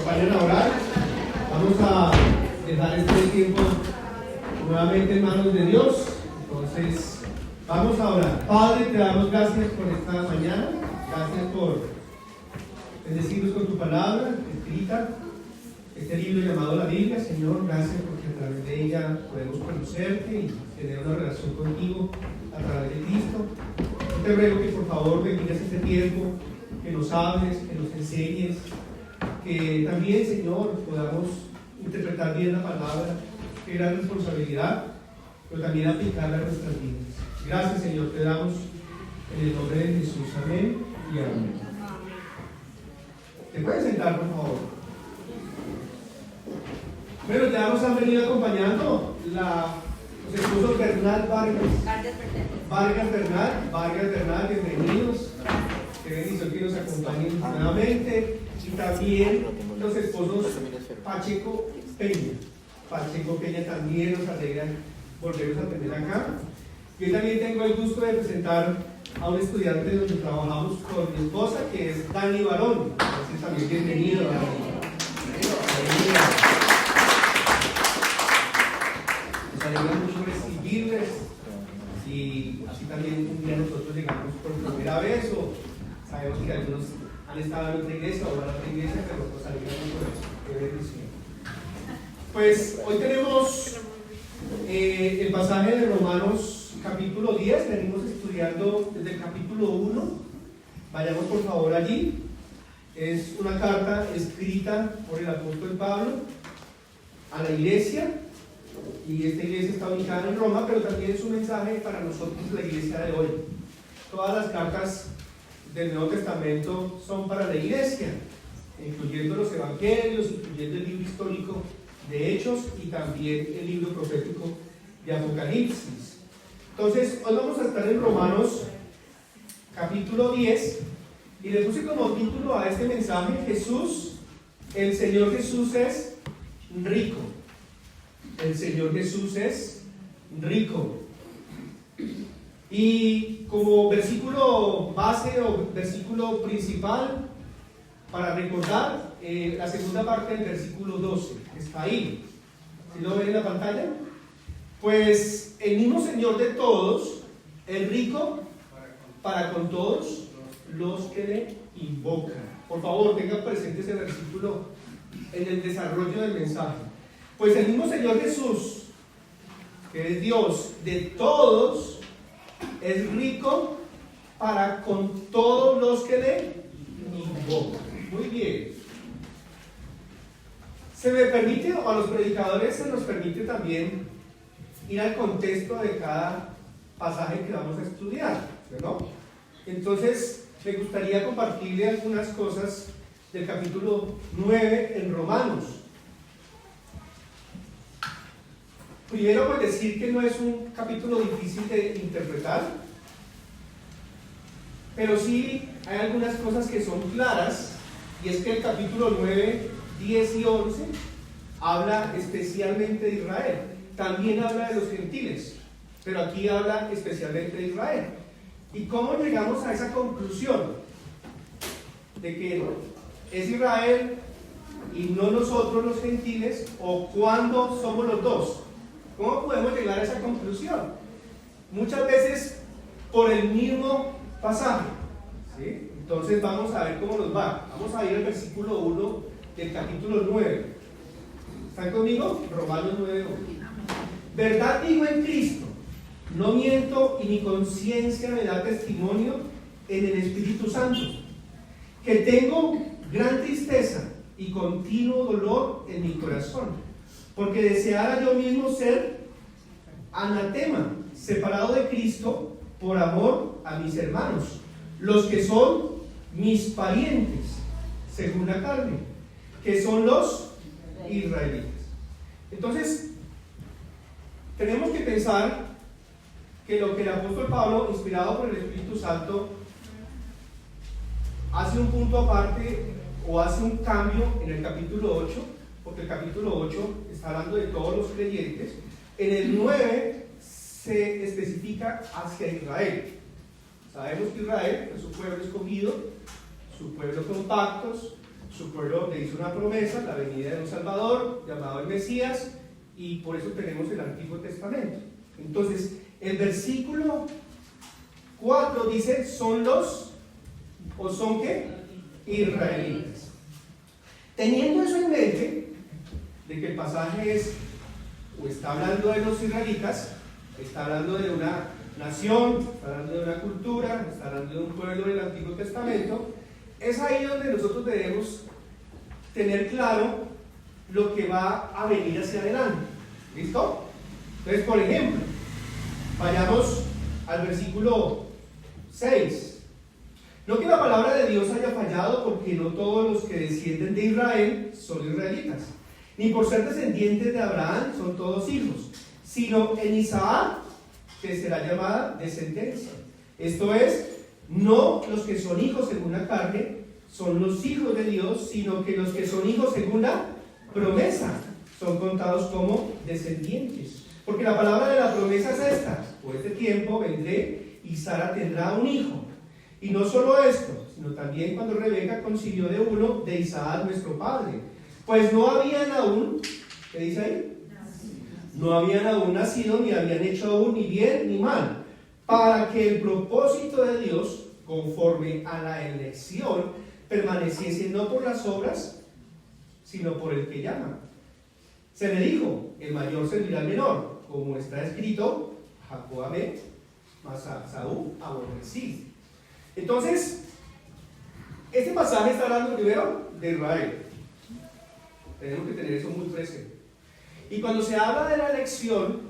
acompañen a orar. Vamos a dejar este tiempo nuevamente en manos de Dios. Entonces, vamos a orar. Padre, te damos gracias por esta mañana. Gracias por bendecirnos con tu palabra escrita. Este libro llamado la Biblia, Señor, gracias porque a través de ella podemos conocerte y tener una relación contigo a través de Cristo. Yo te ruego que por favor bendigas este tiempo, que nos hables, que nos enseñes, que también, Señor, podamos interpretar bien la palabra, qué gran responsabilidad, pero también aplicarla a nuestras vidas. Gracias, Señor, te damos en el nombre de Jesús. Amén y amén. ¿Te puedes sentar, por favor? Bueno, ya nos han venido acompañando los esposos Bernal Vargas Bernal, bienvenidos. Qué bendición que nos acompañen nuevamente. Y también los esposos Pacheco Peña también nos alegran volverlos a tener acá. Yo también tengo el gusto de presentar a un estudiante donde trabajamos con mi esposa, que es Dani Barón. Entonces también bienvenido, Dani. Nos alegra mucho recibirles y así también un día nosotros llegamos por primera vez o sabemos que algunos han estado en otra iglesia o van a otra iglesia, pero nos alegra mucho eso. Qué bendición. Pues hoy tenemos el pasaje de Romanos capítulo 10, venimos estudiando desde el capítulo 1. Vayamos por favor allí. Es una carta escrita por el apóstol Pablo a la iglesia, y esta iglesia está ubicada en Roma, pero también es un mensaje para nosotros, la iglesia de hoy. Todas las cartas del Nuevo Testamento son para la iglesia, incluyendo los evangelios, incluyendo el libro histórico de Hechos y también el libro profético de Apocalipsis. Entonces, hoy vamos a estar en Romanos capítulo 10 y le puse como título a este mensaje: Jesús, el Señor Jesús es rico. El Señor Jesús es rico. Y como versículo base o versículo principal para recordar, la segunda parte del versículo 12 está ahí. ¿Sí lo ven en la pantalla? Pues el mismo Señor de todos, el rico para con todos los que le invocan. Por favor, tengan presente ese versículo en el desarrollo del mensaje. Pues el mismo Señor Jesús, que es Dios de todos, es rico para con todos los que le invocan. Muy bien. Se me permite, o a los predicadores se nos permite también ir al contexto de cada pasaje que vamos a estudiar, ¿no? Entonces, me gustaría compartirle algunas cosas del capítulo 9 en Romanos. Primero, pues decir que no es un capítulo difícil de interpretar, pero sí hay algunas cosas que son claras, y es que el capítulo 9, 10 y 11 habla especialmente de Israel. También habla de los gentiles, pero aquí habla especialmente de Israel. ¿Y cómo llegamos a esa conclusión de que es Israel y no nosotros los gentiles, o cuándo somos los dos? ¿Cómo podemos llegar a esa conclusión? Muchas veces por el mismo pasaje, ¿sí? Entonces vamos a ver cómo nos va. Vamos a ir al versículo 1 del capítulo 9. ¿Están conmigo? Romanos 9:1. Verdad digo en Cristo, no miento, y mi conciencia me da testimonio en el Espíritu Santo, que tengo gran tristeza y continuo dolor en mi corazón, porque deseara yo mismo ser anatema, separado de Cristo, por amor a mis hermanos, los que son mis parientes, según la carne, que son los israelitas. Entonces, tenemos que pensar que lo que el apóstol Pablo, inspirado por el Espíritu Santo, hace un punto aparte o hace un cambio en el capítulo 8, porque el capítulo 8 está hablando de todos los creyentes. En el 9 se especifica hacia Israel. Sabemos que Israel es su pueblo escogido, su pueblo con pactos, su pueblo le hizo una promesa, la venida de un Salvador llamado el Mesías, y por eso tenemos el Antiguo Testamento. Entonces, el versículo 4 dice, ¿son los o son qué? Israelitas. Teniendo eso en mente, de que el pasaje es, o está hablando de los israelitas, está hablando de una nación, está hablando de una cultura, está hablando de un pueblo del Antiguo Testamento, es ahí donde nosotros debemos tener claro lo que va a venir hacia adelante. ¿Listo? Entonces, por ejemplo, vayamos al versículo 6. No que la palabra de Dios haya fallado, porque no todos los que descienden de Israel son israelitas, ni por ser descendientes de Abraham son todos hijos, sino en Isaac que será llamada descendencia. Esto es, no los que son hijos según la carne son los hijos de Dios, sino que los que son hijos según la promesa son contados como descendientes. Porque la palabra de la promesa es esta: por este tiempo vendré y Sara tendrá un hijo. Y no solo esto, sino también cuando Rebeca concibió de uno de Isaac nuestro padre. Pues no habían aún, ¿qué dice ahí? No habían aún nacido, ni habían hecho aún ni bien ni mal, para que el propósito de Dios, conforme a la elección, permaneciese no por las obras, sino por el que llama. Se le dijo, el mayor servirá al menor, como está escrito, Jacob amé, mas a Saúl aborrecí. Entonces, este pasaje está hablando primero de Israel. Tenemos que tener eso muy presente. Y cuando se habla de la elección,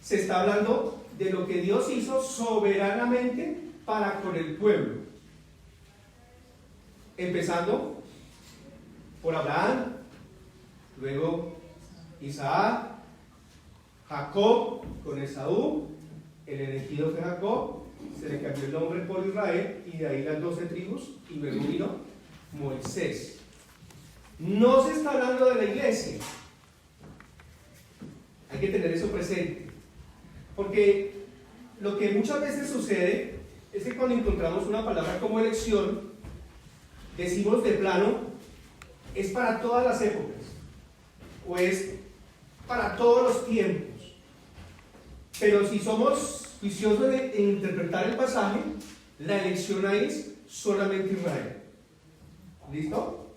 se está hablando de lo que Dios hizo soberanamente para con el pueblo. Empezando por Abraham, luego Isaac, Jacob con Esaú, el elegido fue Jacob, se le cambió el nombre por Israel, y de ahí las 12 tribus, y luego vino Moisés. No se está hablando de la iglesia. Hay que tener eso presente, porque lo que muchas veces sucede es que cuando encontramos una palabra como elección, decimos de plano, es para todas las épocas, o es para todos los tiempos. Pero si somos juiciosos de interpretar el pasaje, la elección ahí es solamente Israel. ¿Listo?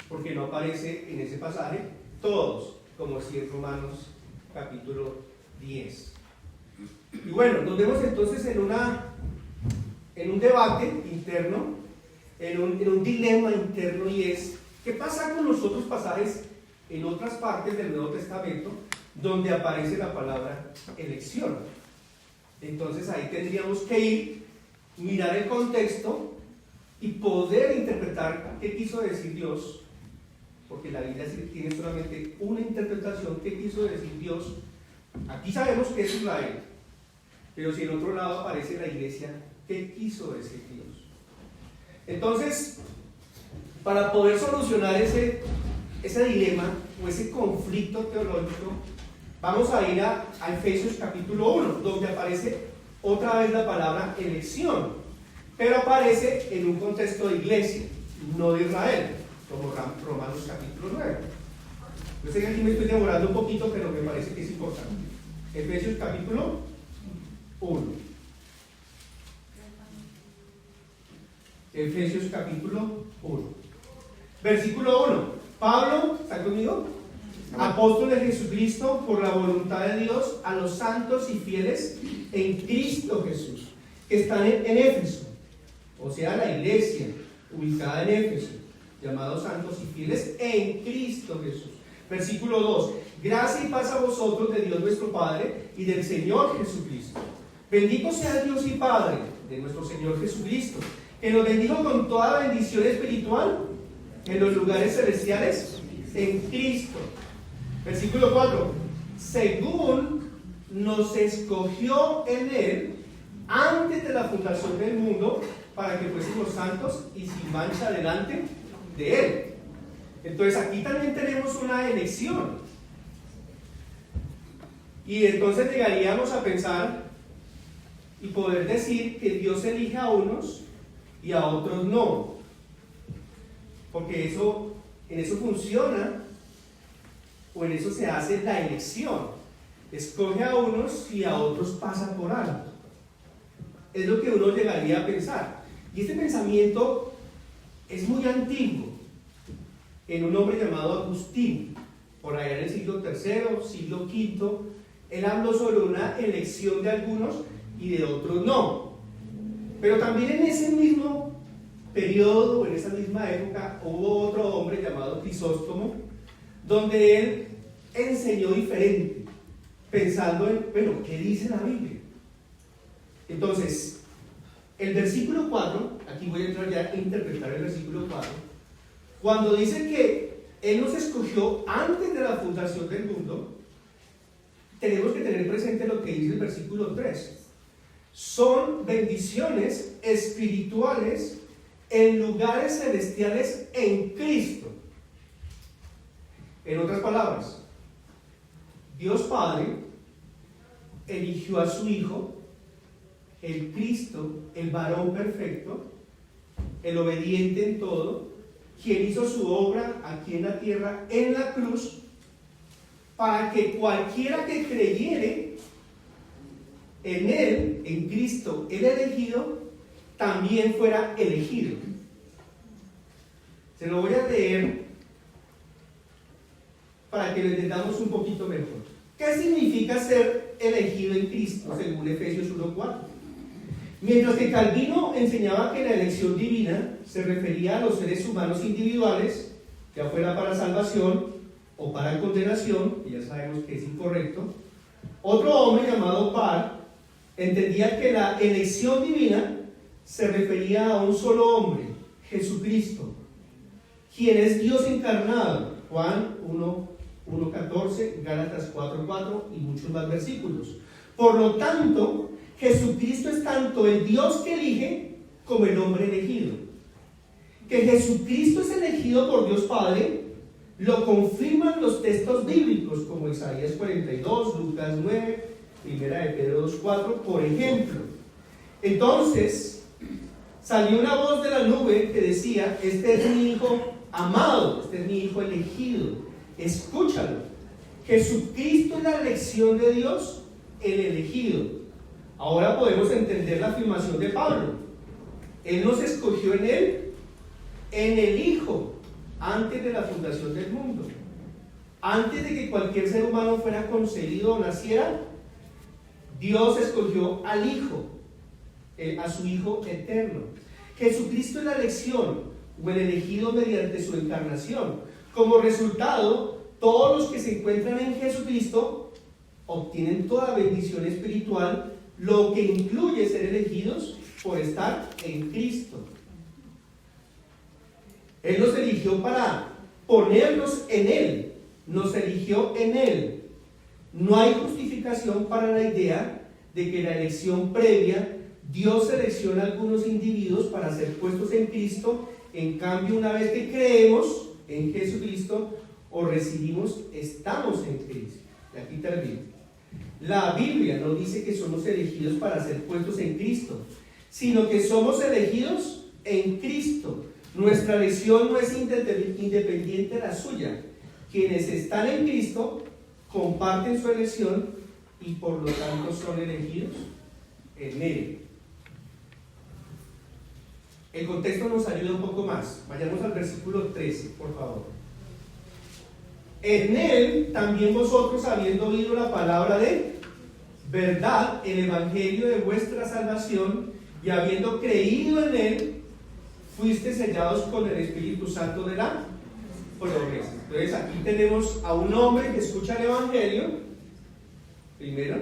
Porque no aparece en ese pasaje todos, como si en Romanos capítulo 10. Y bueno, nos vemos entonces en un debate interno, en un dilema interno, y es, ¿qué pasa con los otros pasajes en otras partes del Nuevo Testamento donde aparece la palabra elección? Entonces ahí tendríamos que ir, mirar el contexto y poder interpretar qué quiso decir Dios, porque la Biblia tiene solamente una interpretación. ¿Qué quiso decir Dios? Aquí sabemos que es Israel, pero si en otro lado aparece la iglesia, ¿qué quiso decir Dios? Entonces, para poder solucionar ese dilema o ese conflicto teológico, vamos a ir a Efesios capítulo 1, donde aparece otra vez la palabra elección, pero aparece en un contexto de iglesia, no de Israel, como Romanos capítulo 9. Yo sé que aquí me estoy demorando un poquito, pero me parece que es importante. Efesios capítulo 1. Efesios capítulo 1. Versículo 1. Pablo, ¿está conmigo? Apóstol de Jesucristo por la voluntad de Dios, a los santos y fieles en Cristo Jesús, que están en Éfeso, o sea, la iglesia ubicada en Éfeso, llamados santos y fieles en Cristo Jesús. Versículo 2. Gracia y paz a vosotros de Dios nuestro Padre y del Señor Jesucristo. Bendito sea el Dios y Padre de nuestro Señor Jesucristo, que nos bendijo con toda bendición espiritual en los lugares celestiales en Cristo. Versículo 4. Según nos escogió en Él antes de la fundación del mundo, para que fuésemos santos y sin mancha delante de Él. Entonces aquí también tenemos una elección. Y entonces llegaríamos a pensar y poder decir que Dios elige a unos y a otros no. porque en eso funciona, o en eso se hace la elección. Escoge a unos y a otros pasa por algo. Es lo que uno llegaría a pensar. Y este pensamiento es muy antiguo, en un hombre llamado Agustín, por allá en el siglo III, siglo V. Él habló sobre una elección de algunos y de otros no. Pero también en ese mismo periodo, en esa misma época, hubo otro hombre llamado Crisóstomo, donde él enseñó diferente, pensando en, bueno, ¿qué dice la Biblia? Entonces, el versículo 4, aquí voy a entrar ya a interpretar el versículo 4, cuando dice que Él nos escogió antes de la fundación del mundo, tenemos que tener presente lo que dice el versículo 3. Son bendiciones espirituales en lugares celestiales en Cristo. En otras palabras, Dios Padre eligió a su Hijo, el Cristo, el varón perfecto, el obediente en todo, quien hizo su obra aquí en la tierra, en la cruz, para que cualquiera que creyere en Él, en Cristo, el elegido, también fuera elegido. Se lo voy a leer para que lo entendamos un poquito mejor. ¿Qué significa ser elegido en Cristo, según Efesios 1:4? Mientras que Calvino enseñaba que la elección divina se refería a los seres humanos individuales, ya fuera para salvación o para condenación, que ya sabemos que es incorrecto, otro hombre llamado Parr entendía que la elección divina se refería a un solo hombre, Jesucristo, quien es Dios encarnado, Juan 1:14, Gálatas 4:4 y muchos más versículos. Por lo tanto, Jesucristo es tanto el Dios que elige como el hombre elegido. Que Jesucristo es elegido por Dios Padre lo confirman los textos bíblicos como Isaías 42, Lucas 9, Primera de Pedro 2:4, por ejemplo. Entonces salió una voz de la nube que decía: este es mi Hijo amado, este es mi Hijo elegido, escúchalo. Jesucristo es la elección de Dios, el elegido. Ahora podemos entender la afirmación de Pablo. Él nos escogió en Él, en el Hijo, antes de la fundación del mundo. Antes de que cualquier ser humano fuera concebido o naciera, Dios escogió al Hijo, a su Hijo eterno. Jesucristo es la elección o el elegido mediante su encarnación. Como resultado, todos los que se encuentran en Jesucristo obtienen toda bendición espiritual, lo que incluye ser elegidos por estar en Cristo. Él nos eligió para ponernos en Él, nos eligió en Él. No hay justificación para la idea de que la elección previa, Dios selecciona a algunos individuos para ser puestos en Cristo. En cambio, una vez que creemos en Jesucristo o recibimos, estamos en Cristo. Y aquí termino. La Biblia no dice que somos elegidos para ser puestos en Cristo, sino que somos elegidos en Cristo. Nuestra elección no es independiente de la suya. Quienes están en Cristo comparten su elección y por lo tanto son elegidos en Él. El contexto nos ayuda un poco más. Vayamos al versículo 13, por favor. En Él también vosotros, habiendo oído la palabra de verdad, el evangelio de vuestra salvación, y habiendo creído en Él, fuiste sellados con el Espíritu Santo de la promesa. Entonces aquí tenemos a un hombre que escucha el evangelio. Primero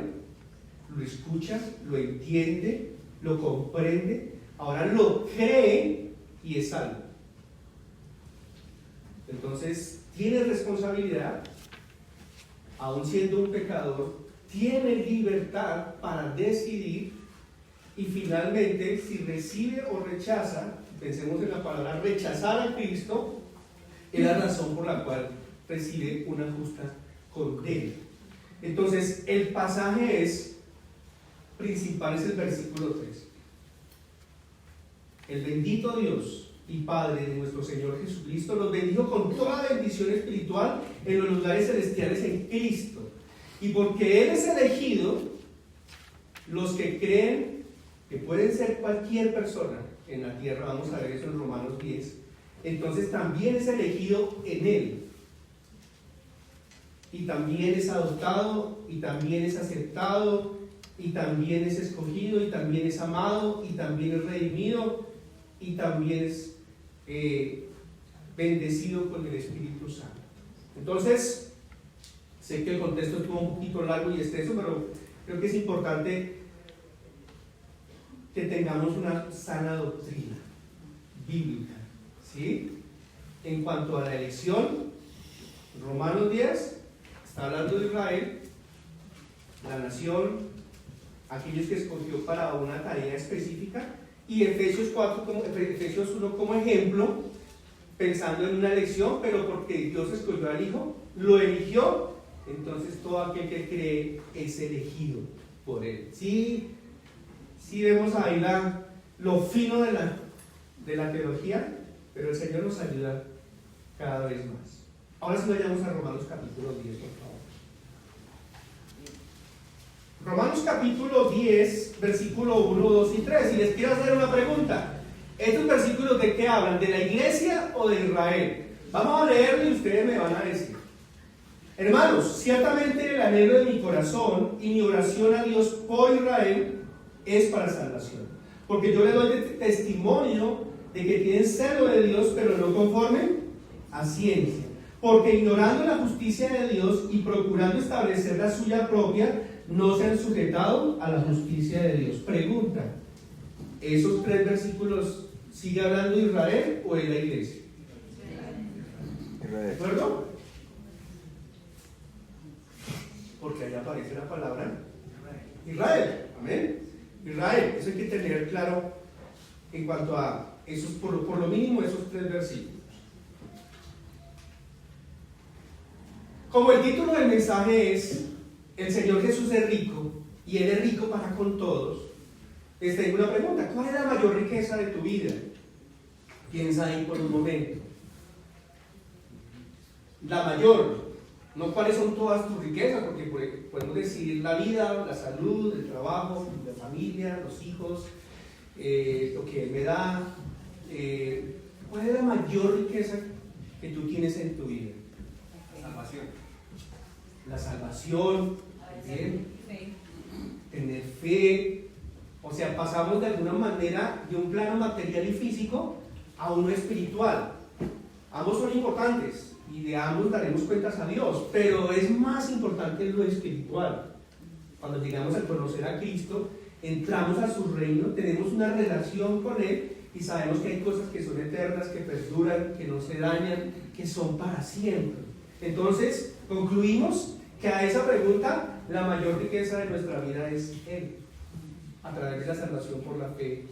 lo escucha, lo entiende, lo comprende, ahora lo cree y es salvo. Entonces tiene responsabilidad, aun siendo un pecador, tiene libertad para decidir, y finalmente, si recibe o rechaza, pensemos en la palabra rechazar a Cristo, es la razón por la cual recibe una justa condena. Entonces, el pasaje principal es el versículo 3. El bendito Dios y Padre de nuestro Señor Jesucristo los bendijo con toda bendición espiritual en los lugares celestiales en Cristo. Y porque Él es elegido, los que creen que pueden ser cualquier persona en la tierra, vamos a ver eso en Romanos 10, entonces también es elegido en Él. Y también es adoptado, y también es aceptado, y también es escogido, y también es amado, y también es redimido, y también es bendecido con el Espíritu Santo. Entonces, sé que el contexto estuvo un poquito largo y extenso, pero creo que es importante que tengamos una sana doctrina bíblica, ¿sí? En cuanto a la elección, Romanos 10 está hablando de Israel, la nación, aquellos que escogió para una tarea específica, y Efesios 1 como ejemplo, pensando en una elección, pero porque Dios escogió al Hijo, lo eligió, entonces todo aquel que cree es elegido por Él. Sí vemos ahí lo fino de la teología, pero el Señor nos ayuda cada vez más. Ahora sí vayamos a Romanos capítulo 10, por favor. Romanos capítulo 10, versículo 1, 2 y 3. Y les quiero hacer una pregunta. ¿Estos versículos de qué hablan? ¿De la iglesia o de Israel? Vamos a leerlo y ustedes me van a decir. Hermanos, ciertamente el anhelo de mi corazón y mi oración a Dios por Israel es para salvación. Porque yo le doy testimonio de que tienen celo de Dios, pero no conforme a ciencia. Porque ignorando la justicia de Dios y procurando establecer la suya propia, no se han sujetado a la justicia de Dios. Pregunta: ¿esos 3 versículos sigue hablando de Israel o de la iglesia? ¿De acuerdo? Porque ahí aparece la palabra Israel. Amén. Israel, eso hay que tener claro en cuanto a esos, por lo mínimo esos 3 versículos. Como el título del mensaje es El Señor Jesús es rico y Él es rico para con todos, les tengo una pregunta: ¿cuál es la mayor riqueza de tu vida? Piensa ahí por un momento. La mayor, no cuáles son todas tus riquezas, porque podemos decir la vida, la salud, el trabajo, la familia, los hijos, lo que Él me da. ¿Cuál es la mayor riqueza que tú tienes en tu vida? La salvación. La salvación, ¿bien? Tener fe. O sea, pasamos de alguna manera de un plano material y físico a uno espiritual. Ambos son importantes y de ambos daremos cuentas a Dios, pero es más importante lo espiritual. Cuando llegamos a conocer a Cristo, entramos a su reino, tenemos una relación con Él y sabemos que hay cosas que son eternas, que perduran, que no se dañan, que son para siempre. Entonces, concluimos que a esa pregunta la mayor riqueza de nuestra vida es Él, a través de la salvación por la fe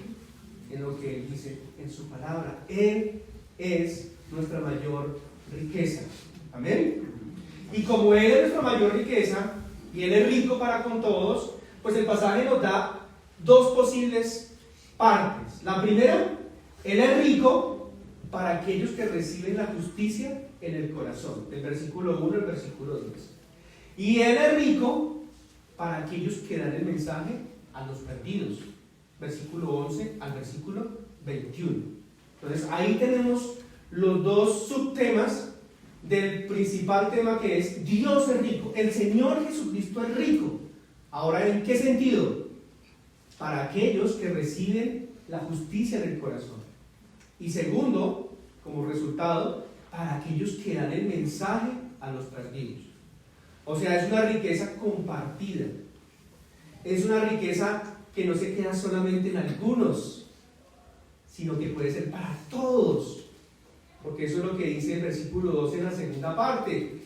en lo que Él dice en su palabra. Él es nuestra mayor riqueza. Amén. Y como Él es nuestra mayor riqueza y Él es rico para con todos, pues el pasaje nos da 2 posibles partes. La primera: Él es rico para aquellos que reciben la justicia en el corazón, del versículo 1 al versículo 10. Y Él es rico para aquellos que dan el mensaje a los perdidos, versículo 11 al versículo 21. Entonces ahí tenemos los 2 subtemas del principal tema, que es Dios es rico, el Señor Jesucristo es rico. Ahora, ¿en qué sentido? Para aquellos que reciben la justicia en el corazón. Y segundo, como resultado, para aquellos que dan el mensaje a los perdidos. O sea, es una riqueza compartida. Es una riqueza que no se queda solamente en algunos, sino que puede ser para todos. Porque eso es lo que dice el versículo 12 en la segunda parte.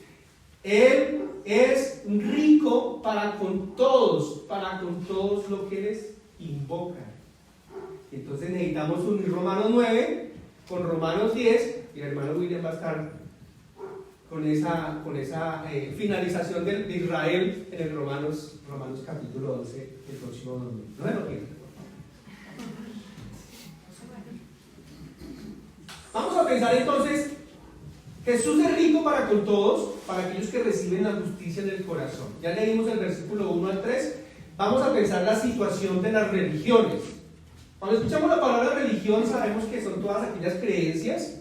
Él es rico para con todos lo que les invoca. Entonces necesitamos unir Romanos 9 con Romanos 10, y el hermano William va a estar con esa finalización de Israel en el Romanos capítulo 11 el próximo domingo. No me lo pierdan. Vamos a pensar entonces, Jesús es rico para con todos, para aquellos que reciben la justicia en el corazón. Ya leímos el versículo 1 al 3. Vamos a pensar la situación de las religiones. Cuando escuchamos la palabra religión, sabemos que son todas aquellas creencias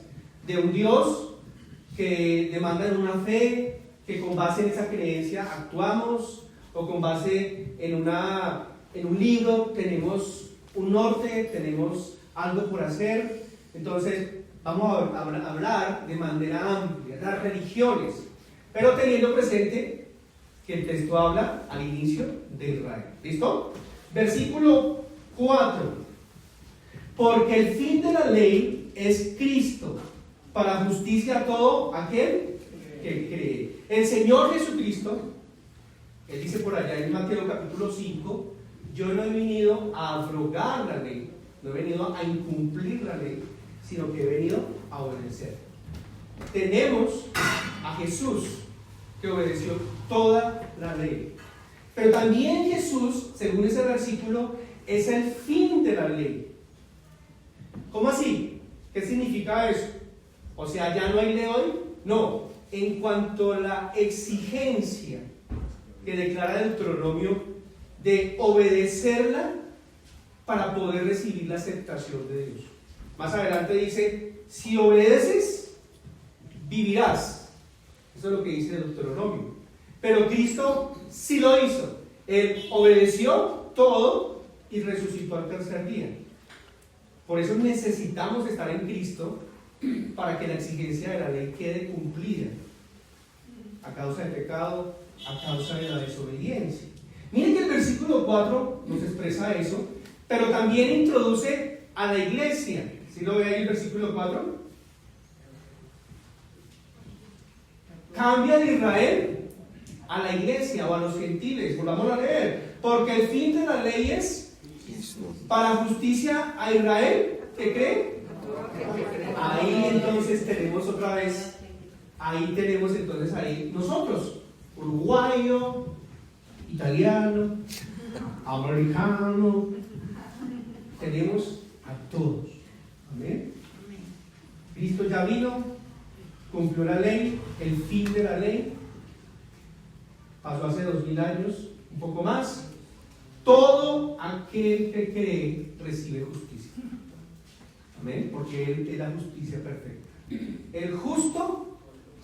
de un Dios que demandan una fe, que con base en esa creencia actuamos, o con base en un libro tenemos un norte, tenemos algo por hacer. Entonces vamos a hablar de manera amplia, las religiones, pero teniendo presente que el texto habla al inicio de Israel. ¿Listo? Versículo 4. Porque el fin de la ley es Cristo, para justicia a todo aquel que cree. El Señor Jesucristo, Él dice por allá en Mateo capítulo 5, yo no he venido a abrogar la ley, no he venido a incumplir la ley, sino que he venido a obedecer. Tenemos a Jesús que obedeció toda la ley. Pero también Jesús, según ese versículo, es el fin de la ley. ¿Cómo así? ¿Qué significa eso? O sea, ¿ya no hay ley hoy? No. En cuanto a la exigencia que declara Deuteronomio de obedecerla para poder recibir la aceptación de Dios. Más adelante dice, si obedeces, vivirás. Eso es lo que dice Deuteronomio. Pero Cristo sí lo hizo. Él obedeció todo y resucitó al tercer día. Por eso necesitamos estar en Cristo para que la exigencia de la ley quede cumplida a causa del pecado, a causa de la desobediencia. Miren que el versículo 4 nos expresa eso, pero también introduce a la iglesia. ¿Sí lo ve ahí el versículo 4? Cambia de Israel a la iglesia o a los gentiles. Volvamos a leer. Porque el fin de la ley es para justicia a Israel, ¿qué cree? Ahí entonces tenemos otra vez, ahí nosotros, uruguayo, italiano, americano, tenemos a todos. Amén. Cristo ya vino, cumplió la ley, el fin de la ley, pasó hace 2000 años, un poco más. Todo aquel que cree recibe justicia. Amén, porque Él es la justicia perfecta. El justo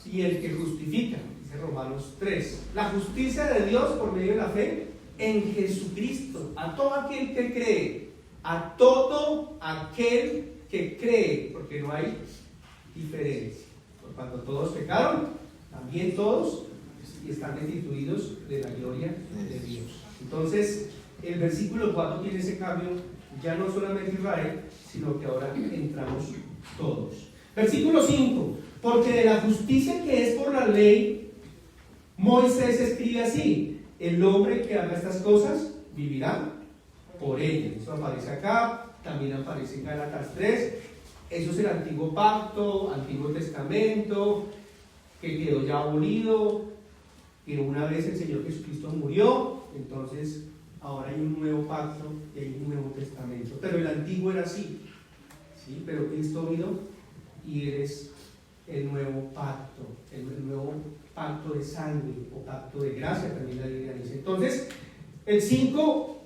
y el que justifica, dice Romanos 3. La justicia de Dios por medio de la fe en Jesucristo. A todo aquel que cree. A todo aquel que cree. Porque no hay diferencia. Por cuanto todos pecaron, también todos están destituidos de la gloria de Dios. Entonces, el versículo 4 tiene ese cambio, ya no solamente Israel, sino que ahora entramos todos. Versículo 5, porque de la justicia que es por la ley, Moisés escribe así, el hombre que haga estas cosas vivirá por ellas. Eso aparece acá, también aparece en Gálatas 3, eso es el antiguo pacto, antiguo testamento, que quedó ya abolido, que una vez el Señor Jesucristo murió, entonces ahora hay un nuevo pacto y hay un nuevo testamento. Pero el antiguo era así, ¿sí? Pero Cristo vino y eres el nuevo pacto, el nuevo pacto de sangre o pacto de gracia, también la Biblia dice. Entonces, el 5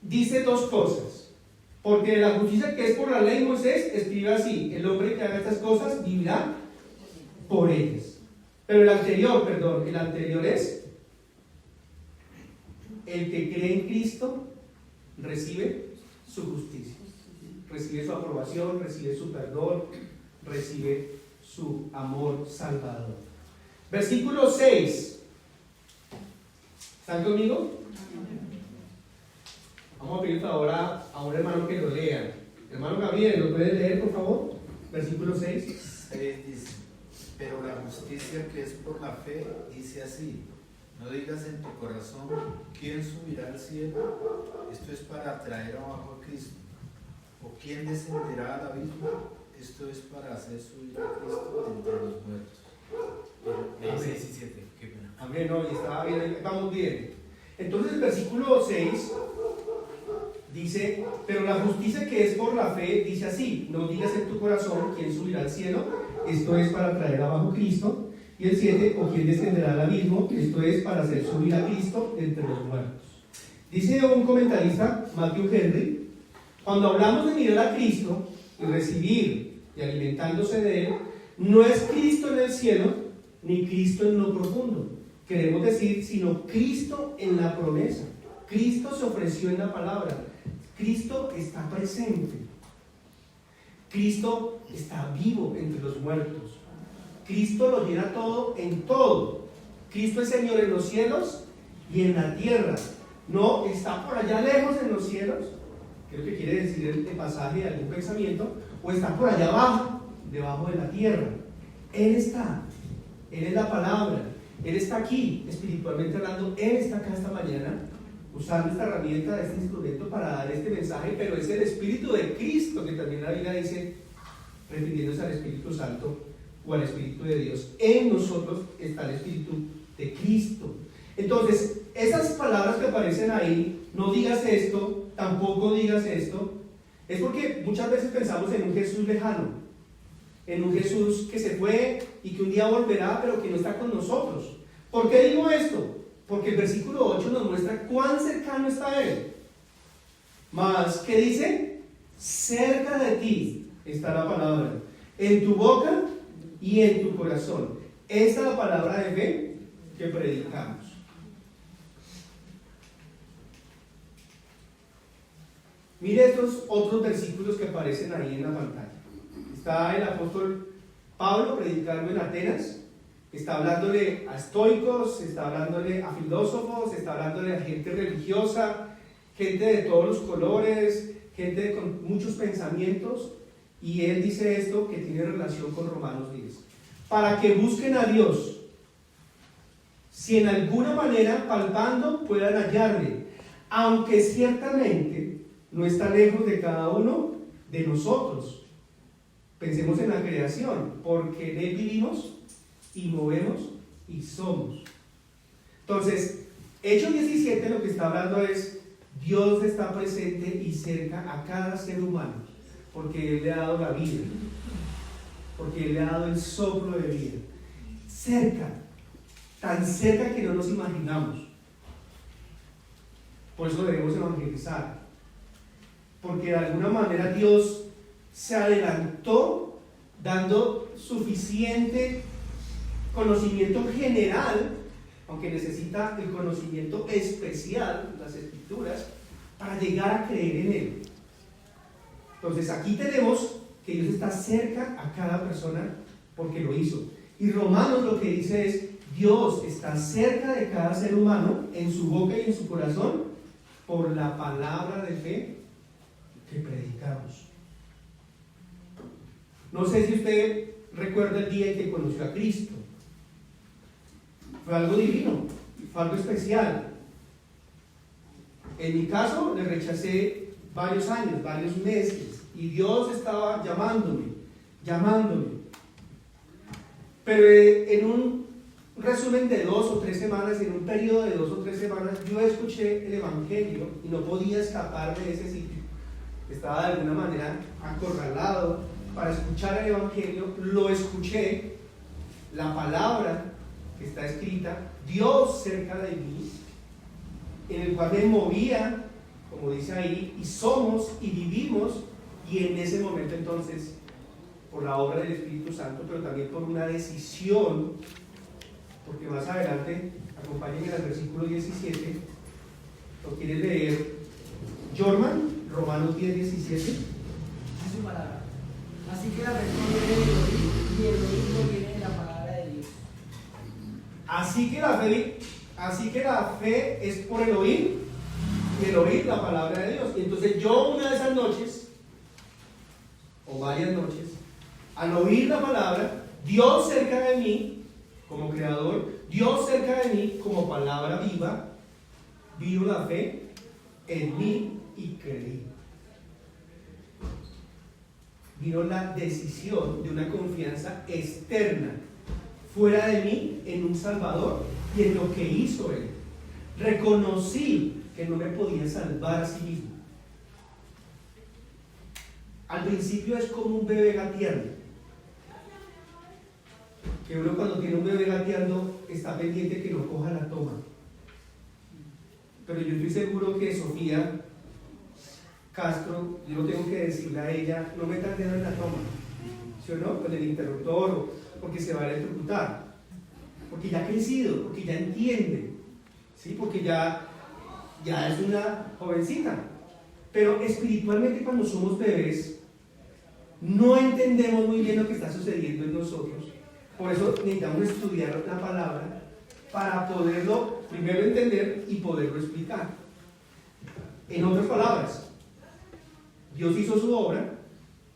dice dos cosas. Porque de la justicia que es por la ley, Moisés escribe así: el hombre que haga estas cosas vivirá por ellas. Pero el anterior es: el que cree en Cristo recibe su justicia, recibe su aprobación, recibe su perdón, recibe su amor salvador. Versículo 6. ¿Están conmigo? Vamos a pedir ahora a un hermano que lo lea. Hermano Gabriel, ¿lo puede leer, por favor? Versículo 6. Dice: pero la justicia que es por la fe dice así: no digas en tu corazón, ¿quién subirá al cielo? Esto es para traer abajo a Cristo. ¿O quién descenderá al abismo? Esto es para hacer subir a Cristo entre los muertos. Amén. 6 y 7. Qué pena. Amén, no, y estaba bien, vamos bien. Entonces el versículo 6 Dice, pero la justicia que es por la fe dice así: no digas en tu corazón quién subirá al cielo, esto es para traer abajo a Cristo. Y el 7, o quién descenderá al abismo, esto es para hacer subir a Cristo entre los muertos. Dice un comentarista, Matthew Henry, cuando hablamos de mirar a Cristo y recibir y alimentándose de Él, no es Cristo en el cielo, ni Cristo en lo profundo, queremos decir, sino Cristo en la promesa. Cristo se ofreció en la palabra. Cristo está presente. Cristo está vivo entre los muertos. Cristo lo llena todo en todo. Cristo es Señor en los cielos y en la tierra. No está por allá lejos en los cielos, que es lo que quiere decir el pasaje de algún pensamiento, o está por allá abajo, debajo de la tierra. Él está. Él es la palabra. Él está aquí, espiritualmente hablando. Él está acá esta mañana, usando esta herramienta, este instrumento para dar este mensaje, pero es el Espíritu de Cristo, que también la Biblia dice, refiriéndose al Espíritu Santo o al Espíritu de Dios. En nosotros está el Espíritu de Cristo. Entonces, esas palabras que aparecen ahí, no digas esto, tampoco digas esto, es porque muchas veces pensamos en un Jesús lejano, en un Jesús que se fue y que un día volverá, pero que no está con nosotros. ¿Por qué digo esto? Porque el versículo 8 nos muestra cuán cercano está Él. Más, ¿qué dice? Cerca de ti está la palabra, en tu boca y en tu corazón. Esta es la palabra de fe que predicamos. Mire estos otros versículos que aparecen ahí en la pantalla. Está el apóstol Pablo predicando en Atenas. Está hablándole a estoicos, está hablándole a filósofos, está hablándole a gente religiosa, gente de todos los colores, gente con muchos pensamientos. Y él dice esto que tiene relación con Romanos 10. Para que busquen a Dios, si en alguna manera palpando puedan hallarle, aunque ciertamente no está lejos de cada uno de nosotros. Pensemos en la creación, porque en Él vivimos y movemos y somos. Entonces, Hechos 17 lo que está hablando es, Dios está presente y cerca a cada ser humano, porque Él le ha dado la vida, porque Él le ha dado el soplo de vida. Cerca, tan cerca que no nos imaginamos. Por eso debemos evangelizar, porque de alguna manera Dios se adelantó dando suficiente conocimiento general, aunque necesita el conocimiento especial, las escrituras, para llegar a creer en Él. Entonces aquí tenemos que Dios está cerca a cada persona porque lo hizo. Y Romanos lo que dice es, Dios está cerca de cada ser humano, en su boca y en su corazón, por la palabra de fe que predicamos. No sé si usted recuerda el día en que conoció a Cristo. Fue algo divino, fue algo especial. En mi caso, le rechacé varios años, varios meses, y Dios estaba llamándome. Pero en un resumen de 2 o 3 semanas, en un periodo de 2 o 3 semanas, yo escuché el Evangelio y no podía escapar de ese sitio. Estaba de alguna manera acorralado para escuchar el Evangelio. Lo escuché, la palabra que está escrita, Dios cerca de mí, en el cual me movía, como dice ahí, y somos y vivimos, y en ese momento entonces, por la obra del Espíritu Santo, pero también por una decisión, porque más adelante, acompáñenme al versículo 17, lo quiere leer Jorman, Romanos 10, 17. Es su palabra. Así que la fe proviene del oír, y el oír proviene de la palabra de Dios. Así que la fe es por el oír, y el oír la palabra de Dios. Y entonces yo una de esas noches, o varias noches, al oír la palabra, Dios cerca de mí, como creador, Dios cerca de mí, como palabra viva, vino la fe en mí y creí. Vino la decisión de una confianza externa, fuera de mí, en un Salvador y en lo que hizo Él. Reconocí que no me podía salvar a sí mismo, Al principio es como un bebé gateando. Que uno cuando tiene un bebé gateando está pendiente que no coja la toma. Pero yo estoy seguro que Sofía Castro, yo no tengo que decirle a ella, no meta el dedo en la toma, ¿sí o no? Con el interruptor, porque se va a electrocutar. Porque ya ha crecido, porque ya entiende, ¿sí? Porque ya es una jovencita. Pero espiritualmente cuando somos bebés, no entendemos muy bien lo que está sucediendo en nosotros. Por eso necesitamos estudiar la palabra para poderlo primero entender y poderlo explicar. En otras palabras, Dios hizo su obra,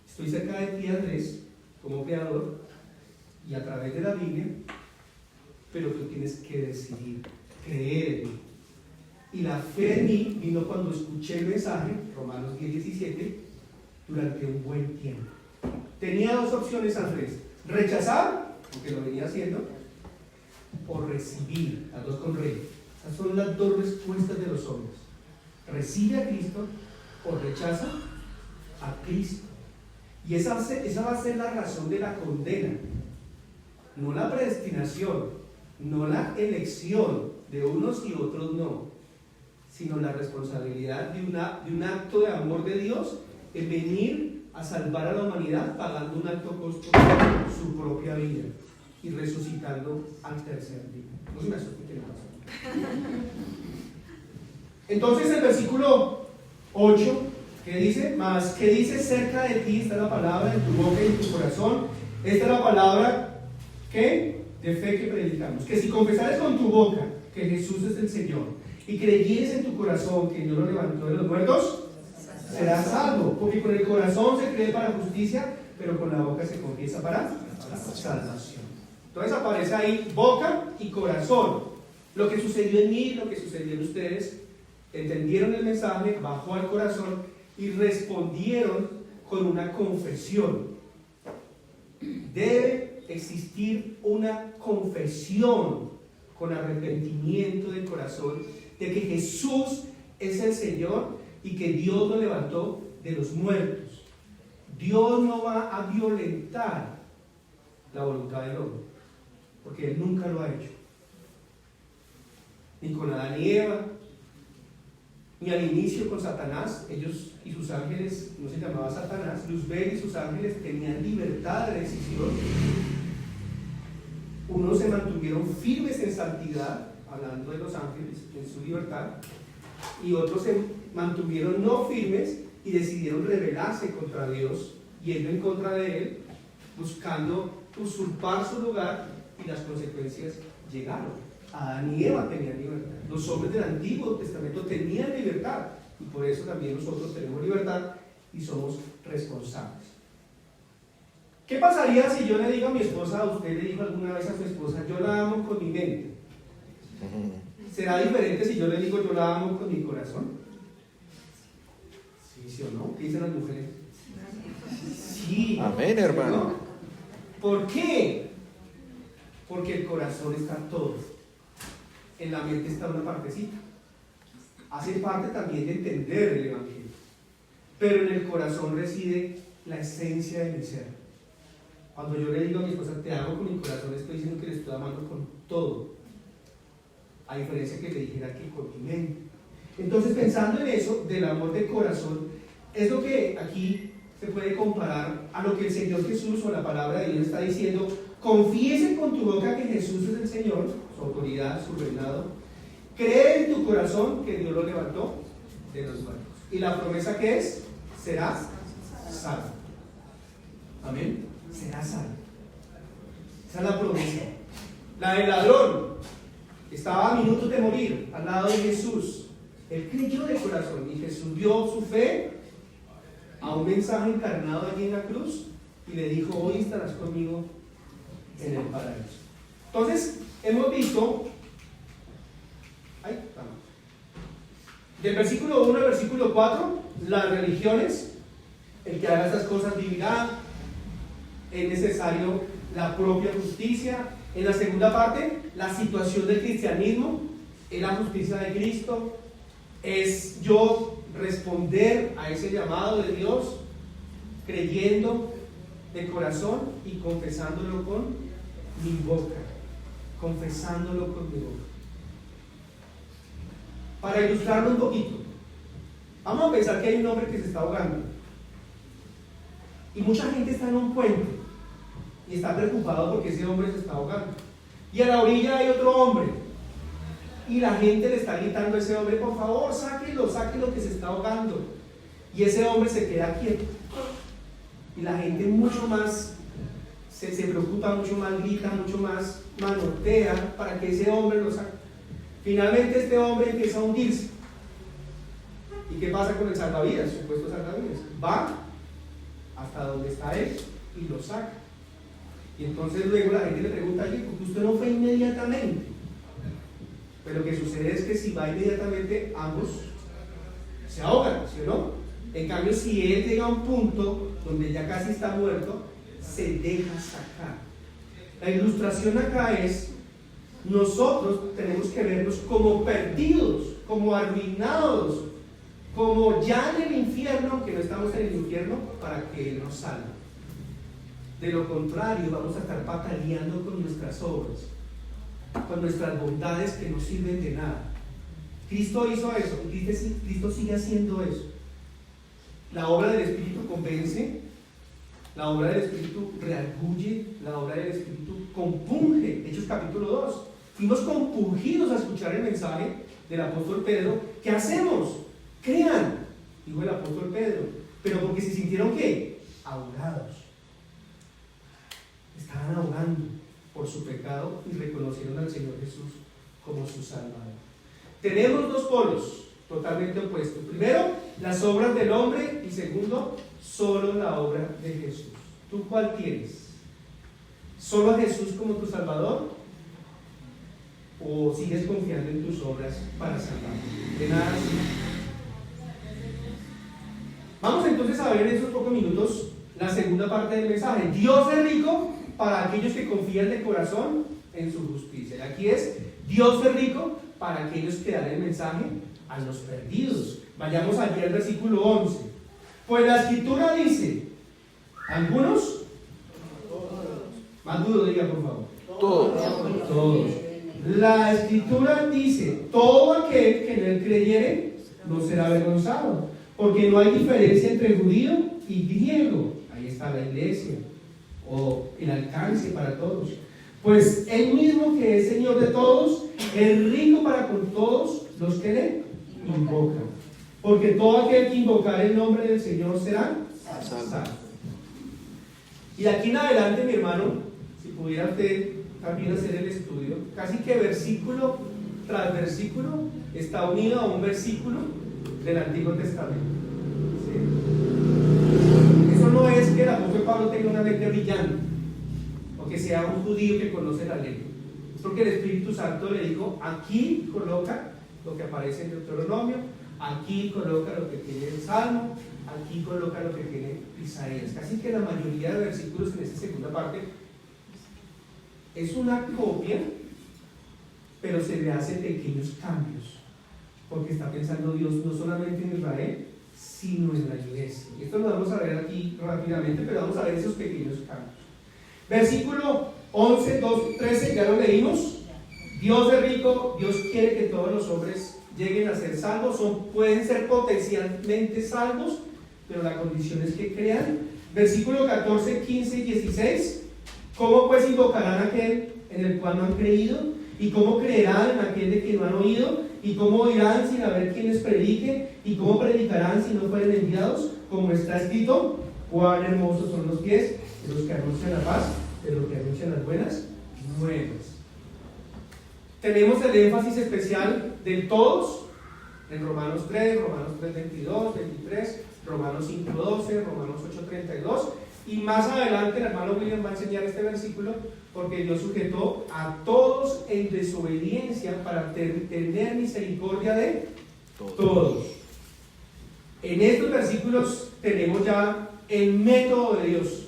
estoy cerca de ti, Andrés, como creador, y a través de la Biblia, pero tú tienes que decidir creer en mí. Y la fe en mí vino cuando escuché el mensaje, Romanos 10:17, durante un buen tiempo. Tenía dos opciones, Andrés: rechazar, porque lo venía haciendo, o recibir, las dos con rey. Esas son las dos respuestas de los hombres: recibe a Cristo o rechaza a Cristo. Y esa va a ser la razón de la condena, no la predestinación, no la elección de unos y otros no, sino la responsabilidad de un acto de amor de Dios en venir a salvar a la humanidad pagando un alto costo por su propia vida y resucitando al tercer día. No se me asuste, ¿qué le pasa? Entonces el versículo 8, ¿qué dice? Más, ¿qué dice? Cerca de ti está la palabra en tu boca y en tu corazón. Esta es la palabra que de fe que predicamos, que si confesares con tu boca que Jesús es el Señor y creyeres en tu corazón que Dios lo levantó de los muertos, serás salvo, porque con el corazón se cree para justicia, pero con la boca se confiesa para salvación. Entonces aparece ahí boca y corazón. Lo que sucedió en mí, lo que sucedió en ustedes, entendieron el mensaje, bajó al corazón y respondieron con una confesión. Debe existir una confesión con arrepentimiento del corazón de que Jesús es el Señor y que Dios lo levantó de los muertos. Dios no va a violentar la voluntad del hombre, porque Él nunca lo ha hecho. Ni con Adán y Eva, ni al inicio con Satanás. Ellos y sus ángeles, no se llamaba Satanás, Luzbel y sus ángeles tenían libertad de decisión. Unos se mantuvieron firmes en santidad, hablando de los ángeles, en su libertad, y otros se mantuvieron no firmes y decidieron rebelarse contra Dios, yendo en contra de Él, buscando usurpar su lugar, y las consecuencias llegaron. Adán y Eva tenían libertad, los hombres del Antiguo Testamento tenían libertad, y por eso también nosotros tenemos libertad y somos responsables. ¿Qué pasaría si yo le digo a mi esposa, a usted le dijo alguna vez a su esposa, yo la amo con mi mente? ¿Será diferente si yo le digo, yo la amo con mi corazón? ¿Sí o no? ¿Qué dicen las mujeres? Sí. Amén, hermano. ¿No? ¿Por qué? Porque el corazón está todo. En la mente está una partecita. Hace parte también de entender el Evangelio. Pero en el corazón reside la esencia de mi ser. Cuando yo le digo a mi esposa, te amo con mi corazón, estoy diciendo que le estoy amando con todo. A diferencia que le dijera que con mi mente. Entonces, pensando en eso, del amor de corazón, es lo que aquí se puede comparar a lo que el Señor Jesús o la palabra de Dios está diciendo. Confiese con tu boca que Jesús es el Señor, su autoridad, su reinado. Cree en tu corazón que Dios lo levantó de los muertos. Y la promesa que es, serás salvo. Amén. Serás salvo. Esa es la promesa. La del ladrón estaba a minutos de morir al lado de Jesús. Él creyó de corazón y Jesús dio su fe a un mensaje encarnado allí en la cruz y le dijo, hoy estarás conmigo en el paraíso. Entonces, hemos visto del versículo 1 al versículo 4, las religiones, el que haga estas cosas vivirá, es necesario la propia justicia. En la segunda parte, la situación del cristianismo, es la justicia de Cristo, es yo responder a ese llamado de Dios, creyendo de corazón y confesándolo con mi boca. Confesándolo con mi boca. Para ilustrarlo un poquito, vamos a pensar que hay un hombre que se está ahogando. Y mucha gente está en un puente y está preocupado porque ese hombre se está ahogando. Y a la orilla hay otro hombre. Y la gente le está gritando a ese hombre, por favor, sáquelo que se está ahogando. Y ese hombre se queda quieto. Y la gente mucho más se preocupa, mucho más grita, mucho más manotea para que ese hombre lo saque. Finalmente este hombre empieza a hundirse. ¿Y qué pasa con el salvavidas, supuesto salvavidas? Va hasta donde está él y lo saca. Y entonces luego la gente le pregunta, oye, ¿por qué usted no fue inmediatamente? Pero lo que sucede es que si va inmediatamente, ambos se ahogan, ¿sí o no? En cambio, si él llega a un punto donde ya casi está muerto, se deja sacar. La ilustración acá es, nosotros tenemos que vernos como perdidos, como arruinados, como ya en el infierno, aunque no estamos en el infierno, para que Él nos salve. De lo contrario, vamos a estar pataleando con nuestras obras, con nuestras bondades que no sirven de nada. Cristo hizo eso, y Cristo sigue haciendo eso. La obra del Espíritu convence, la obra del Espíritu reargulle, la obra del Espíritu compunge. Hechos capítulo 2. Fuimos compungidos a escuchar el mensaje del apóstol Pedro. ¿Qué hacemos? Crean, dijo el apóstol Pedro. Pero porque se sintieron ¿qué? Ahogados. Estaban ahogando por su pecado y reconocieron al Señor Jesús como su Salvador. Tenemos dos polos totalmente opuestos. Primero, las obras del hombre, y segundo, solo la obra de Jesús. ¿Tú cuál tienes? ¿Solo a Jesús como tu Salvador? ¿O sigues confiando en tus obras para salvarte? De nada sirve. Vamos entonces a ver en estos pocos minutos la segunda parte del mensaje. Dios es rico para aquellos que confían de corazón en su justicia. Y aquí es, Dios es rico para aquellos que dan el mensaje a los perdidos. Vayamos allí al versículo 11. Pues la Escritura dice, algunos, más duro diga por favor. Todos. La Escritura dice, todo aquel que en él creyere no será avergonzado, porque no hay diferencia entre judío y griego. Ahí está la iglesia, o el alcance para todos. Pues él mismo que es Señor de todos, es rico para con todos los que le invocan. Porque todo aquel que invocar el nombre del Señor será salvo. Y de aquí en adelante, mi hermano, si pudiera usted también hacer el estudio, casi que versículo tras versículo está unido a un versículo del Antiguo Testamento. ¿Sí? Eso no es que el apóstol Pablo tenga una mente brillante, o que sea un judío que conoce la ley. Es porque el Espíritu Santo le dijo, aquí coloca lo que aparece en Deuteronomio, aquí coloca lo que tiene el Salmo, aquí coloca lo que tiene Isaías. Casi que la mayoría de versículos en esta segunda parte es una copia, pero se le hacen pequeños cambios, porque está pensando Dios no solamente en Israel, sino en la iglesia. Y esto lo vamos a ver aquí rápidamente, pero vamos a ver esos pequeños cambios. Versículo 11, 2, 13, ya lo leímos. Dios es rico, Dios quiere que todos los hombres lleguen a ser salvos, pueden ser potencialmente salvos, pero la condición es que crean. Versículo 14, 15 y 16. ¿Cómo pues invocarán a aquel en el cual no han creído? ¿Y cómo creerán en aquel de que no han oído? ¿Y cómo oirán sin haber quienes prediquen? ¿Y cómo predicarán si no fueren enviados? Como está escrito, cuán hermosos son los pies de los que anuncian la paz, de los que anuncian las buenas nuevas. Tenemos el énfasis especial del todos en Romanos 3, Romanos 3, 22, 23, Romanos 5, 12, Romanos 8, 32. Y más adelante el hermano William va a enseñar este versículo porque Dios sujetó a todos en desobediencia para tener misericordia de todos. En estos versículos tenemos ya el método de Dios.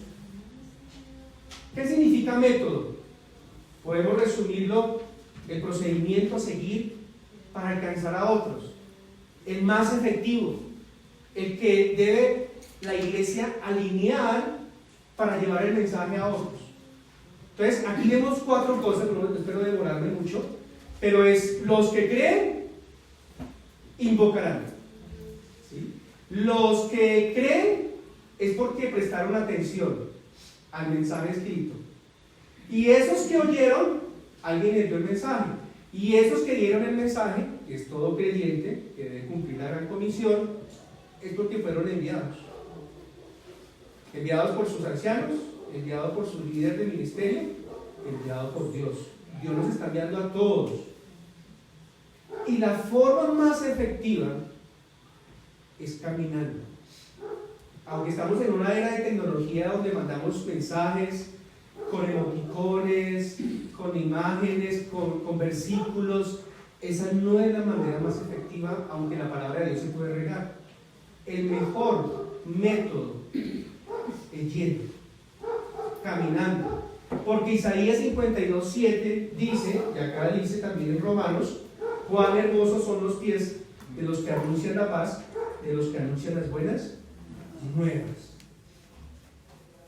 ¿Qué significa método? Podemos resumirlo: el procedimiento a seguir para alcanzar a otros, el más efectivo, el que debe la iglesia alinear para llevar el mensaje a otros. Entonces, aquí vemos 4 cosas, no espero demorarme mucho, pero es: los que creen, invocarán. ¿Sí? Los que creen es porque prestaron atención al mensaje escrito. Y esos que oyeron, alguien les dio el mensaje. Y esos que dieron el mensaje, que es todo creyente, que debe cumplir la gran comisión, es porque fueron enviados. Enviados por sus ancianos, enviados por sus líderes de ministerio, enviados por Dios. Dios nos está enviando a todos. Y la forma más efectiva es caminando. Aunque estamos en una era de tecnología donde mandamos mensajes con emoticones, con imágenes, con versículos, esa no es la manera más efectiva, aunque la palabra de Dios se puede regar. El mejor método es yendo, caminando. Porque Isaías 52:7 dice, y acá dice también en Romanos, cuán hermosos son los pies de los que anuncian la paz, de los que anuncian las buenas nuevas.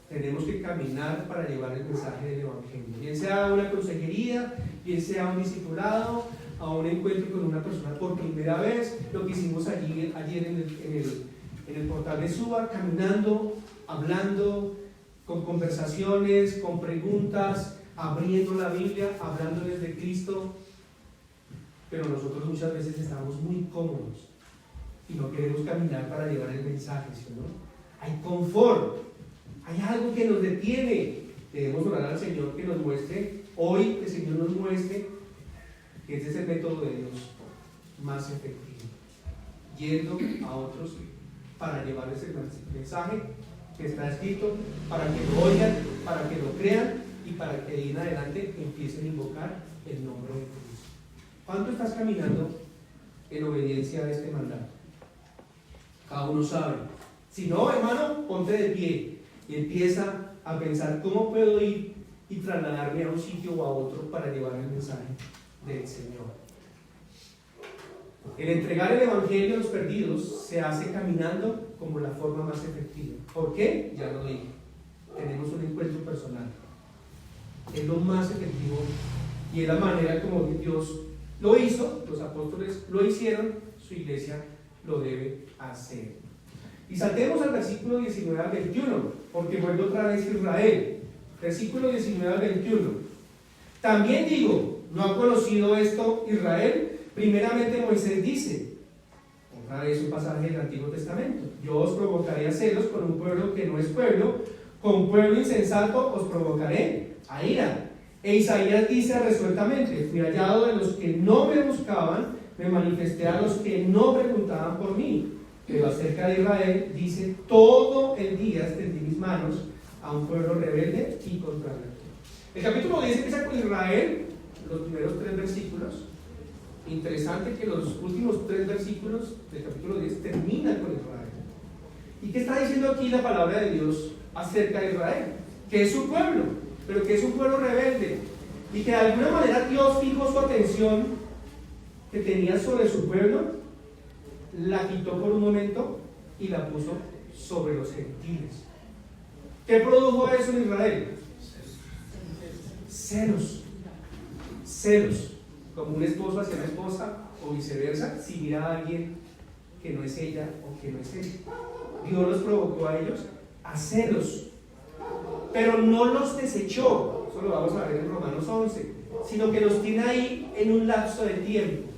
Tenemos que caminar para llevar el mensaje del Evangelio, bien sea a una consejería, bien sea a un discipulado, a un encuentro con una persona por primera vez, lo que hicimos ayer en el portal de Suba, caminando, hablando, con conversaciones, con preguntas, abriendo la Biblia, hablándoles de Cristo. Pero nosotros muchas veces estamos muy cómodos y no queremos caminar para llevar el mensaje, ¿sí o no? Hay confort, hay algo que nos detiene. Debemos orar al Señor que nos muestre, hoy que el Señor nos muestre que ese es el método de Dios más efectivo, yendo a otros para llevarles el mensaje que está escrito, para que lo oigan, para que lo crean y para que de ahí en adelante empiecen a invocar el nombre de Cristo. ¿Cuánto estás caminando en obediencia a este mandato? Cada uno sabe. Si no, hermano, ponte de pie y empieza a pensar cómo puedo ir y trasladarme a un sitio o a otro para llevar el mensaje del Señor. El entregar el Evangelio a los perdidos se hace caminando como la forma más efectiva. ¿Por qué? Ya lo dije. Tenemos un encuentro personal. Es lo más efectivo y es la manera como Dios lo hizo, los apóstoles lo hicieron, su iglesia lo debe hacer. Y saltemos al versículo 19 al 21, porque vuelve otra vez Israel. Versículo 19 al 21. También digo, ¿no ha conocido esto Israel? Primeramente Moisés dice, otra vez un pasaje del Antiguo Testamento, yo os provocaré a celos con un pueblo que no es pueblo, con pueblo insensato os provocaré a ira. E Isaías dice resueltamente, fui hallado de los que no me buscaban, me manifesté a los que no preguntaban por mí. Pero acerca de Israel dice, todo el día extendí mis manos a un pueblo rebelde y contrario. El capítulo 10 empieza con Israel, los primeros 3 versículos. Interesante que los últimos 3 versículos del capítulo 10 terminan con Israel. ¿Y qué está diciendo aquí la palabra de Dios acerca de Israel? Que es su pueblo, pero que es un pueblo rebelde. Y que de alguna manera Dios fijó su atención que tenía sobre su pueblo, la quitó por un momento y la puso sobre los gentiles. ¿Qué produjo eso en Israel? Celos. Celos. Como un esposo hacia una esposa o viceversa, si mira a alguien que no es ella o que no es él. Dios los provocó a ellos a celos, pero no los desechó, eso lo vamos a ver en Romanos 11, sino que los tiene ahí en un lapso de tiempo.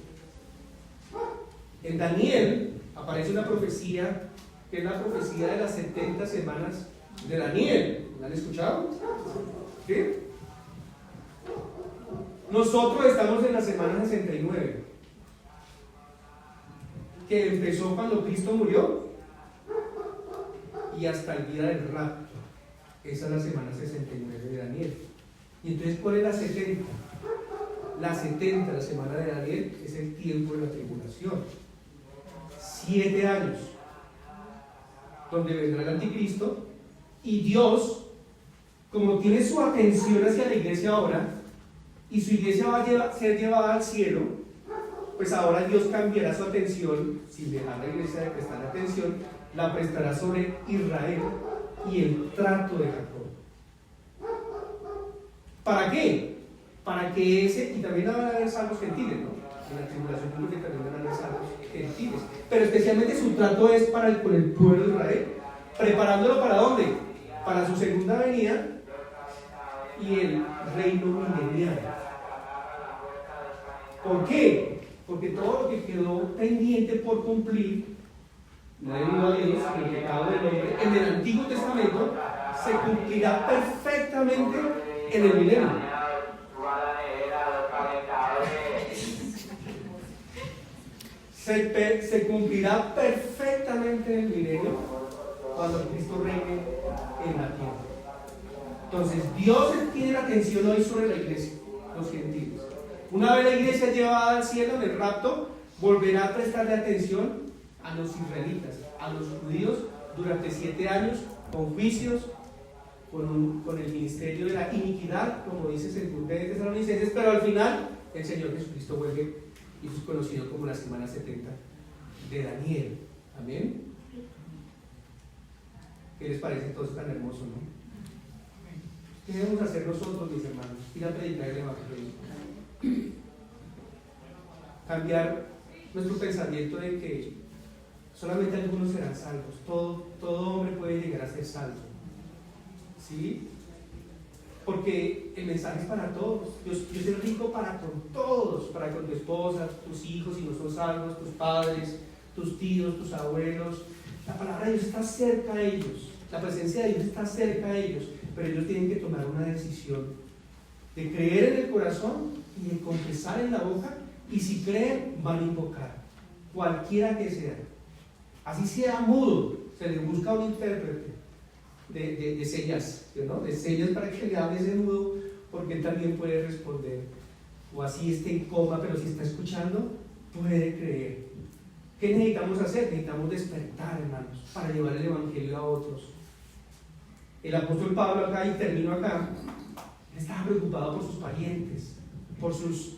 En Daniel aparece una profecía que es la profecía de las 70 semanas de Daniel. ¿La han escuchado? ¿Sí? Nosotros estamos en la semana 69, que empezó cuando Cristo murió y hasta el día del rapto. Esa es la semana 69 de Daniel. Y entonces, ¿cuál es la 70? La 70, la semana de Daniel, es el tiempo de la tribulación. 7 años, donde vendrá el anticristo, y Dios, como tiene su atención hacia la iglesia ahora, y su iglesia va a ser llevada al cielo, pues ahora Dios cambiará su atención, sin dejar a la iglesia de prestar atención, la prestará sobre Israel y el trato de Jacob. ¿Para qué? Para que y también van a haber salvos gentiles, ¿no? En la tribulación creo que también van a haber salvos gentiles. Pero especialmente su trato es con el pueblo de Israel, preparándolo ¿para dónde? Para su segunda venida y el reino milenial. ¿Por qué? Porque todo lo que quedó pendiente por cumplir, no debido a Dios, en el pecado del hombre, en el Antiguo Testamento, se cumplirá perfectamente en el milenio. Se cumplirá perfectamente en el milenio cuando Cristo reine en la tierra. Entonces, Dios tiene la atención hoy sobre la iglesia, los gentiles. Una vez la iglesia llevada al cielo en el rapto, volverá a prestarle atención a los israelitas, a los judíos, durante 7 años, con juicios, con el ministerio de la iniquidad, como dice 2 de Tesalonicenses, pero al final el Señor Jesucristo vuelve, y eso es conocido como la semana 70 de Daniel. Amén. ¿Qué les parece entonces tan hermoso, no? ¿Qué debemos hacer nosotros, mis hermanos? Ir a predicar el Evangelio. Cambiar nuestro pensamiento de que solamente algunos serán salvos. Todo hombre puede llegar a ser salvo. ¿Sí? Porque el mensaje es para todos. Dios es rico para con todos, para con tu esposa, tus hijos si no son salvos, tus padres, tus tíos, tus abuelos. La palabra de Dios está cerca a ellos. La presencia de Dios está cerca a ellos. Pero ellos tienen que tomar una decisión de creer en el corazón y de confesar en la boca, y si creen van a invocar, cualquiera que sea, así sea mudo, se le busca un intérprete de señas, ¿no? De señas para que le hable ese mudo, porque él también puede responder, o así esté en coma, pero si está escuchando, puede creer. ¿Qué necesitamos hacer? Necesitamos despertar, hermanos, para llevar el Evangelio a otros. El apóstol Pablo acá, y termino acá, estaba preocupado por sus parientes, por sus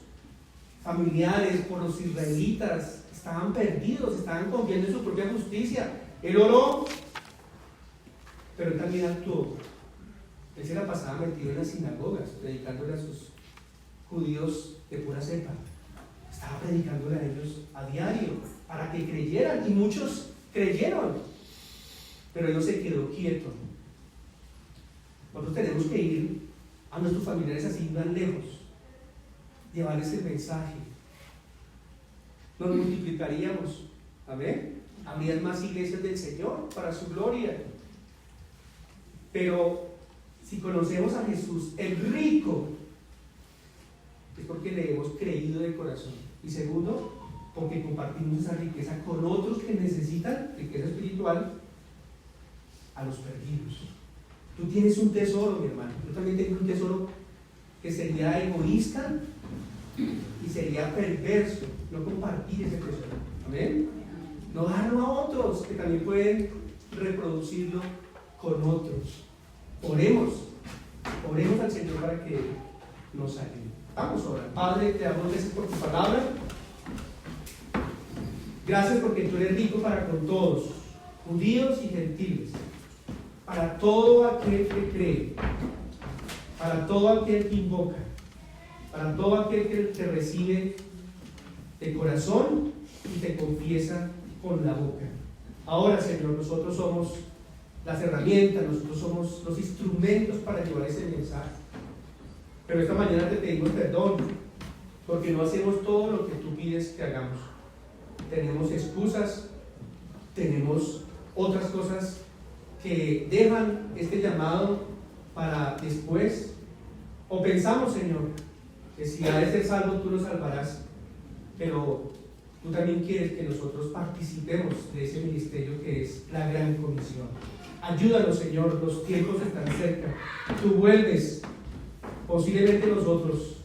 familiares, por los israelitas. Estaban perdidos, estaban confiando en su propia justicia. Él oró, pero él también actuó. Él se la pasaba metido en las sinagogas, predicándole a sus judíos de pura cepa. Estaba predicándole a ellos a diario, para que creyeran, y muchos creyeron. Pero él no se quedó quieto. Nosotros tenemos que ir a nuestros familiares así tan lejos, llevarles el mensaje. Nos multiplicaríamos, amén. Habría más iglesias del Señor para su gloria. Pero si conocemos a Jesús, el rico, es porque le hemos creído de corazón. Y segundo, porque compartimos esa riqueza con otros que necesitan riqueza espiritual, a los perdidos. Tú tienes un tesoro, mi hermano. Yo también tengo un tesoro que sería egoísta y sería perverso no compartir ese tesoro. Amén. No darlo a otros que también pueden reproducirlo con otros. Oremos al Señor para que nos ayude. Vamos a orar. Padre, te damos gracias por tu palabra. Gracias porque tú eres rico para con todos, judíos y gentiles. Para todo aquel que cree, para todo aquel que invoca, para todo aquel que te recibe de corazón y te confiesa con la boca. Ahora, Señor, nosotros somos las herramientas, nosotros somos los instrumentos para llevar ese mensaje. Pero esta mañana te pedimos perdón, porque no hacemos todo lo que tú pides que hagamos. Tenemos excusas, tenemos otras cosas que dejan este llamado para después, o pensamos, Señor, que si ha de ser salvo tú nos salvarás, pero tú también quieres que nosotros participemos de ese ministerio que es la gran comisión. Ayúdanos, Señor, los tiempos están cerca, tú vuelves, posiblemente nosotros,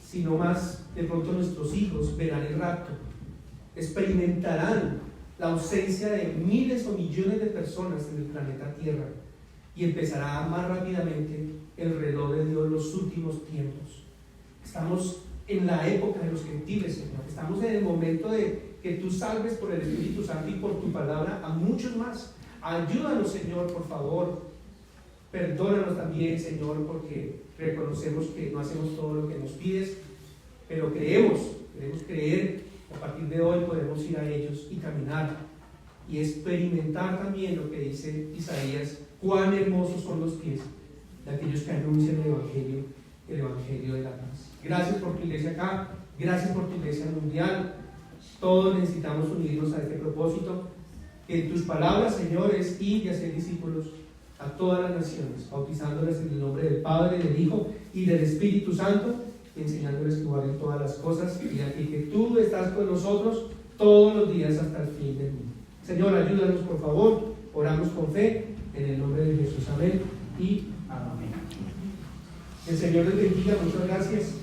si no más, de pronto nuestros hijos verán el rapto, experimentarán la ausencia de miles o millones de personas en el planeta Tierra, y empezará más rápidamente el reloj de Dios los últimos tiempos. Estamos en la época de los gentiles, Señor. Estamos en el momento de que tú salves por el Espíritu Santo y por tu palabra a muchos más. Ayúdanos, Señor, por favor. Perdónanos también, Señor, porque reconocemos que no hacemos todo lo que nos pides, pero queremos creer que a partir de hoy podemos ir a ellos y caminar y experimentar también lo que dice Isaías: cuán hermosos son los pies de aquellos que anuncian el Evangelio de la paz. Gracias por tu iglesia acá, gracias por tu iglesia mundial. Todos necesitamos unirnos a este propósito, que en tus palabras, Señor, es ir y hacer discípulos a todas las naciones, bautizándoles en el nombre del Padre, del Hijo y del Espíritu Santo, y enseñándoles que guarden todas las cosas, y aquí que tú estás con nosotros todos los días hasta el fin del mundo. Señor, ayúdanos, por favor. Oramos con fe en el nombre de Jesús. Amén y amén. El Señor les bendiga. Muchas gracias.